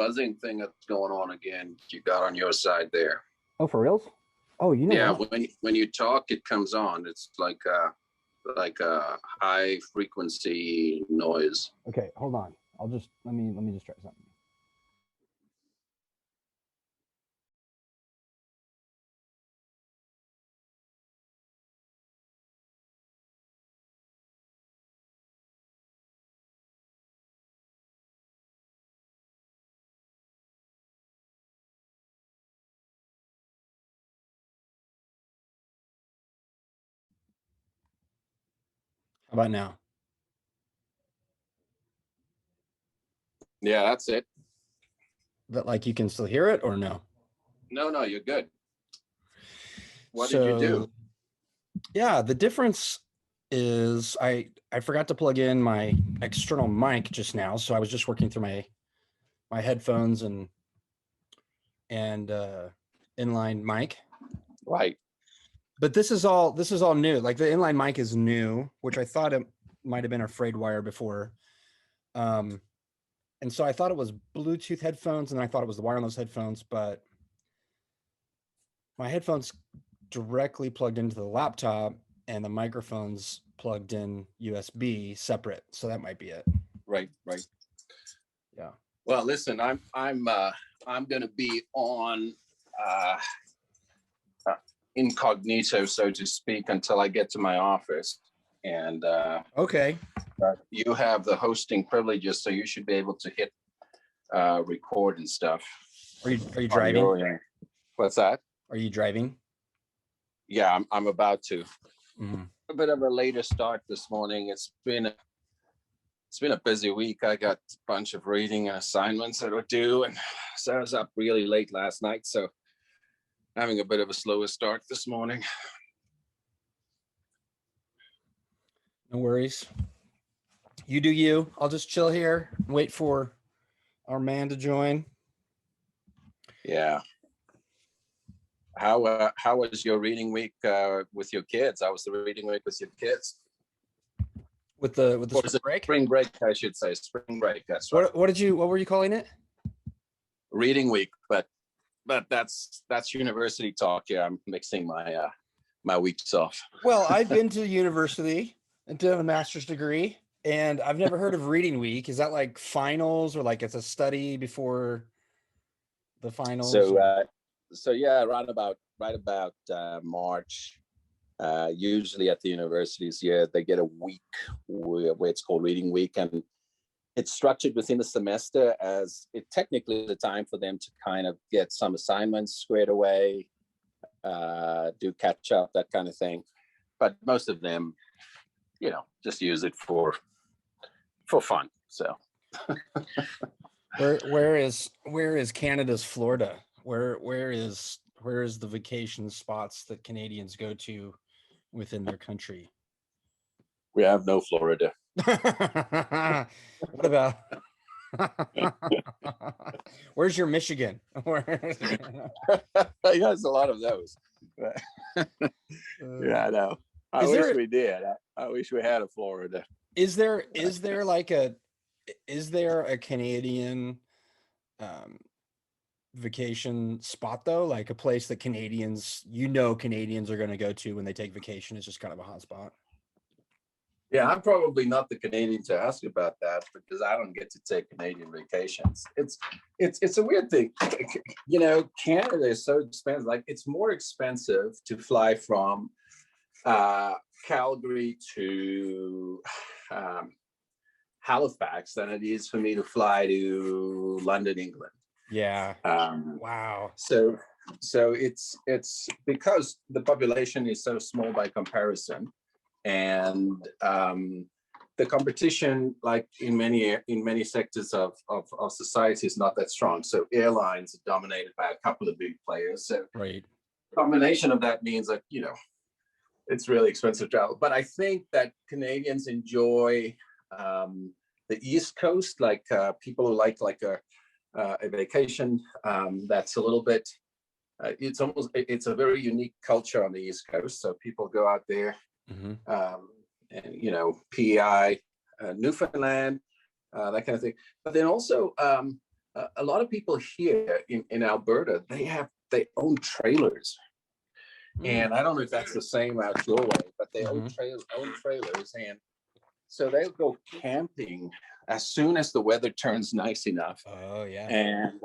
buzzing thing that's going on again. You got on your side there. Oh, for reals? Oh, you know Yeah, what? when you talk, it comes on. It's like a high frequency noise. Okay, hold on. I'll just let me just try something. How about now? Yeah, that's it. But like you can still hear it or no? No, you're good. What did you do? Yeah, the difference is I forgot to plug in my external mic just now, so I was just working through my headphones and inline mic. Right. But this is all new. Like the inline mic is new, which I thought it might have been a frayed wire before. And so I thought it was Bluetooth headphones, and I thought it was the wireless headphones, but my headphones directly plugged into the laptop, and the microphones plugged in USB separate. So that might be it. Right. Yeah. Well, listen, I'm going to be on incognito, so to speak, until I get to my office. And okay, you have the hosting privileges, so you should be able to hit record and stuff. Are you driving? What's that? Are you driving? Yeah, I'm about to. Mm-hmm. A bit of a later start this morning. It's been a busy week. I got a bunch of reading and assignments that are due, and so I was up really late last night. So having a bit of a slower start this morning. No worries. You do you. I'll just chill here, wait for our man to join. Yeah. How was your reading week with your kids? How was the reading week with your kids? With the spring break? Spring break, I should say. Spring break. That's right. What were you calling it? Reading week, but that's university talk. Yeah, I'm mixing my weeks off. Well, I've been to university and did a master's degree, and I've never heard of reading week. Is that like finals, or like it's a study before the finals? So yeah, right about March. Usually at the universities, they get a week where it's called reading week, and it's structured within the semester as it technically is a time for them to kind of get some assignments squared away, do catch up, that kind of thing. But most of them, just use it for fun. So where is Canada's Florida? Where is the vacation spots that Canadians go to within their country? We have no Florida. What about where's your Michigan? There's a lot of those. Yeah, I know. I wish we did. I wish we had a Florida. Is there a Canadian vacation spot though, like a place that Canadians are going to go to when they take vacation? It's just kind of a hot spot. Yeah, I'm probably not the Canadian to ask about that because I don't get to take Canadian vacations. It's a weird thing. Canada is so expensive. Like, it's more expensive to fly from Calgary to Halifax than it is for me to fly to London, England. Yeah. Wow. So it's because the population is so small by comparison. And the competition, like in many sectors of society, is not that strong. So airlines are dominated by a couple of big players. So right. Combination of that means that it's really expensive to travel. But I think that Canadians enjoy the East Coast, like people who like a vacation that's a little bit. It's a very unique culture on the East Coast. So people go out there. Mm-hmm. PEI, Newfoundland, that kind of thing. But then also a lot of people here in Alberta, they own trailers. And I don't know if that's the same out your way, but they own trailers. And so they'll go camping as soon as the weather turns nice enough. Oh, yeah. And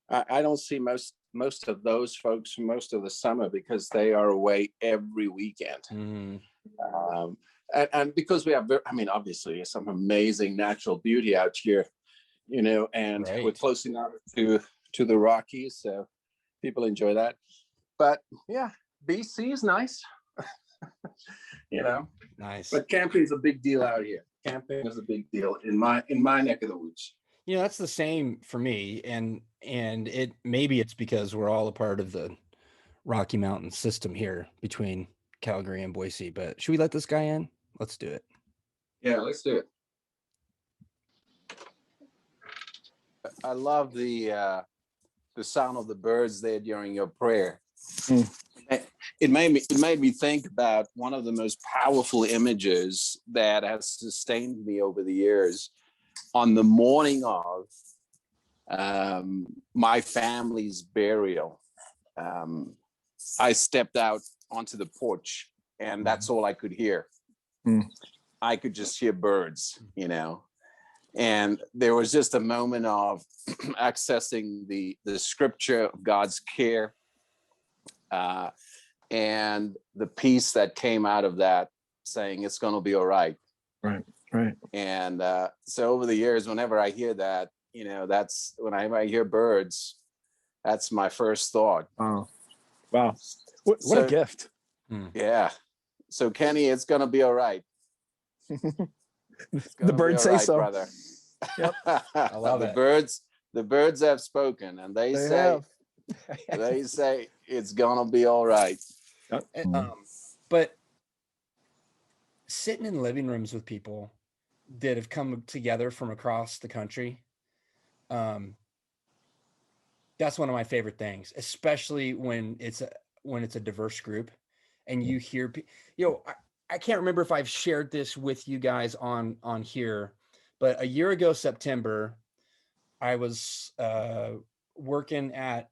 I don't see most of those folks most of the summer because they are away every weekend. And because we have, I mean, obviously some amazing natural beauty out here, you know, and we're close enough to the Rockies, so people enjoy that. But yeah, BC is nice, you know. Nice. But camping is a big deal out here. Camping is a big deal in my neck of the woods. You know, that's the same for me, and it maybe it's because we're all a part of the Rocky Mountain system here between Calgary and Boise. But should we let this guy in? Let's do it. Yeah, let's do it. I love the sound of the birds there during your prayer. It made me think about one of the most powerful images that has sustained me over the years. On the morning of my family's burial, I stepped out onto the porch, and that's all I could hear. I could just hear birds, you know. And there was just a moment of accessing the scripture of God's care, and the peace that came out of that, saying it's going to be all right. Right. And so over the years, whenever I hear that, you know, that's when I hear birds, that's my first thought. Oh, wow. What a gift. Yeah. So Kenny, it's going to be all right. The birds say so, brother. Yep. I love it. it. The birds have spoken, and they say it's gonna be all right. But sitting in living rooms with people that have come together from across the country, that's one of my favorite things, especially when it's a diverse group, and you hear, you know, I can't remember if I've shared this with you guys on here, but a year ago, September, I was working at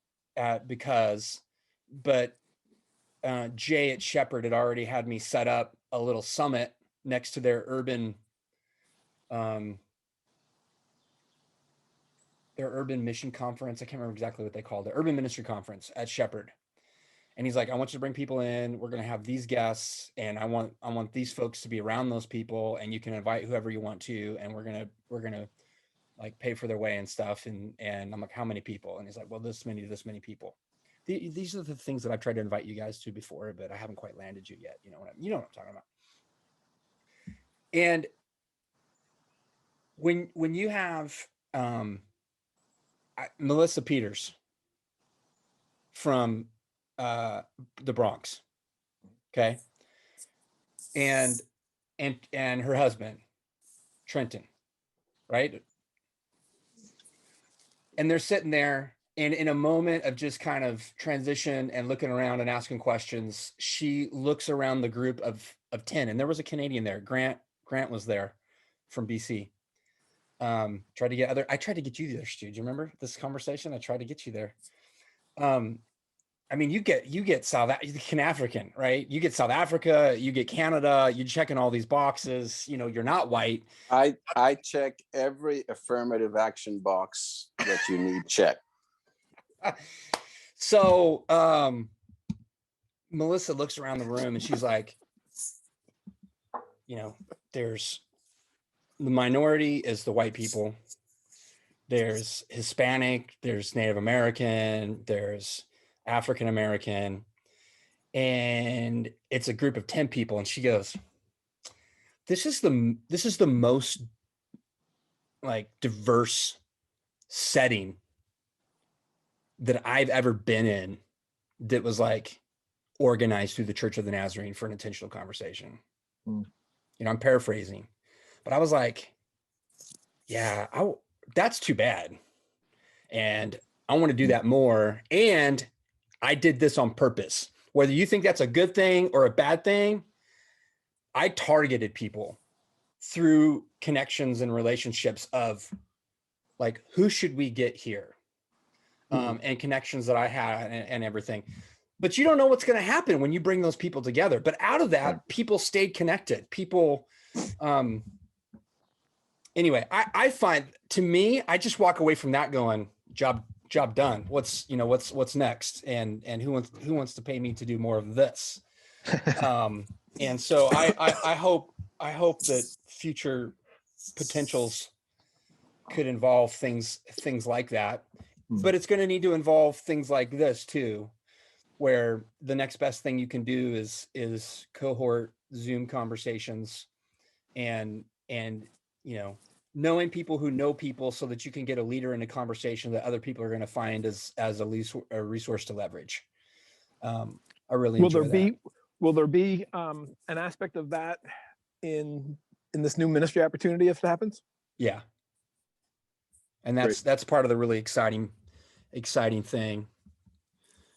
Jay at Shepherd had already had me set up a little summit next to their urban mission conference. I can't remember exactly what they called it, urban ministry conference at Shepherd. And he's like, I want you to bring people in. We're going to have these guests, and I want these folks to be around those people, and you can invite whoever you want to, and we're going to like pay for their way and stuff. And I'm like, how many people? And he's like, well, this many people. These are the things that I've tried to invite you guys to before, but I haven't quite landed you yet. You know what I'm talking about. And when you have Melissa Peters from the Bronx, okay, and her husband Trenton, right, and they're sitting there, and in a moment of just kind of transition and looking around and asking questions, she looks around the group of 10, and there was a Canadian there. Grant was there from BC. I tried to get you there, Stu. Do you remember this conversation? I tried to get you there. I mean, you get South African, right? You get South Africa, you get Canada, you're checking all these boxes, you know, you're not white. I check every affirmative action box that you need checked. So Melissa looks around the room and she's like, you know, there's the minority is the white people. There's Hispanic, there's Native American, there's African American, and it's a group of 10 people. And she goes, this is the most like diverse setting that I've ever been in that was like organized through the Church of the Nazarene for an intentional conversation. You know, I'm paraphrasing, but I was like, yeah, that's too bad. And I want to do that more. And I did this on purpose. Whether you think that's a good thing or a bad thing, I targeted people through connections and relationships of like who should we get here, and connections that I had and everything. But you don't know what's going to happen when you bring those people together. But out of that, people stayed connected. People, anyway, I find, to me, I just walk away from that going, job done. What's next? And who wants to pay me to do more of this? And so I hope that future potentials could involve things like that, but it's going to need to involve things like this too, where the next best thing you can do is cohort Zoom conversations, and knowing people who know people, so that you can get a leader in a conversation that other people are going to find as a resource to leverage. I really enjoy that. Will there be an aspect of that in this new ministry opportunity if it happens? Yeah. And that's part of the really exciting thing.